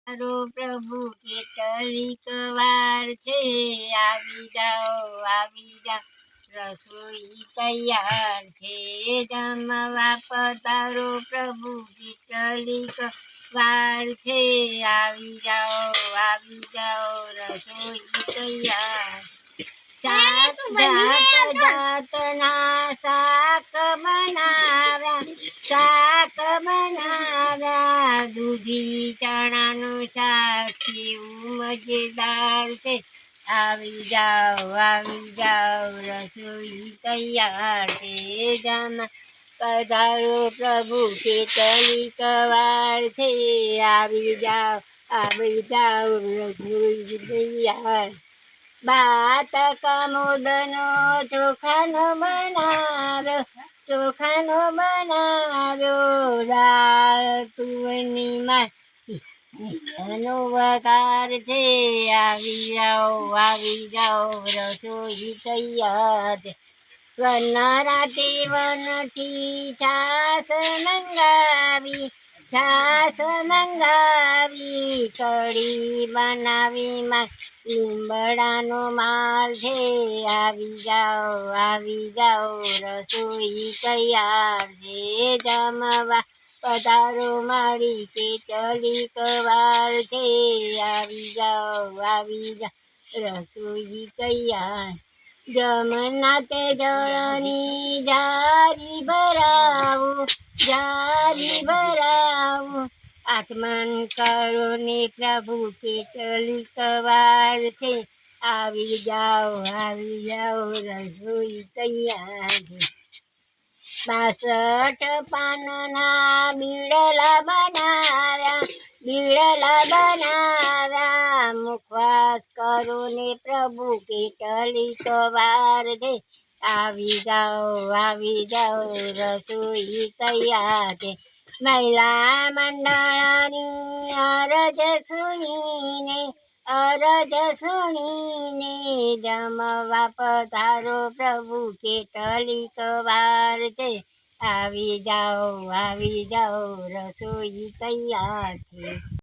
તારો પ્રભુ કેટલીક વાર છે, આવી જાઓ આવી જાઓ, રસોઈ તૈયાર છે, જમવા પધારો પ્રભુ કેટલીક વાર છે, આવી જાઓ રસોઈ તૈયાર. જાત જાતના શાક બનાવ્યા, દૂધી ચણાનું શાક કેવું મજેદાર છે, આવી જાઓ રસોઈ તૈયાર છે, જમવા પધારો પ્રભુ કેટલીક વાર છે, આવી જાઓ રસોઈ તૈયાર. ભાત કમોદનો ચોખાનો બનાવ્યો, દાળ તુવેરની માનો વઘાર છે, આવી જાઓ રસોઈ તૈયાર છે. વનથી છાસ મંગાવી, કઢી બનાવી લીમડાનો માલ છે, આવી જાઓ રસોઈ તૈયાર છે, જમવા પધારો મારી કેટલીક વાર છે, આવી જાઓ રસોઈ તૈયાર. જમના તે જળની જારી ભરાવું, આગમન કરો ને પ્રભુ કેટલીક વાર છે, આવી જાઓ રસોઈ તૈયાર છે. 62 પાનના બીડલા બનાવ્યા, મુખવાસ કરો ને પ્રભુ કેટલીક વાર છે, આવી જાઓ રસોઈ તૈયાર છે. મહિલા મંડળની અરજ સુણીને જમવા પધારો પ્રભુ કેટલીક વાર છે, આવી જાઓ રસોઈ તૈયાર છે.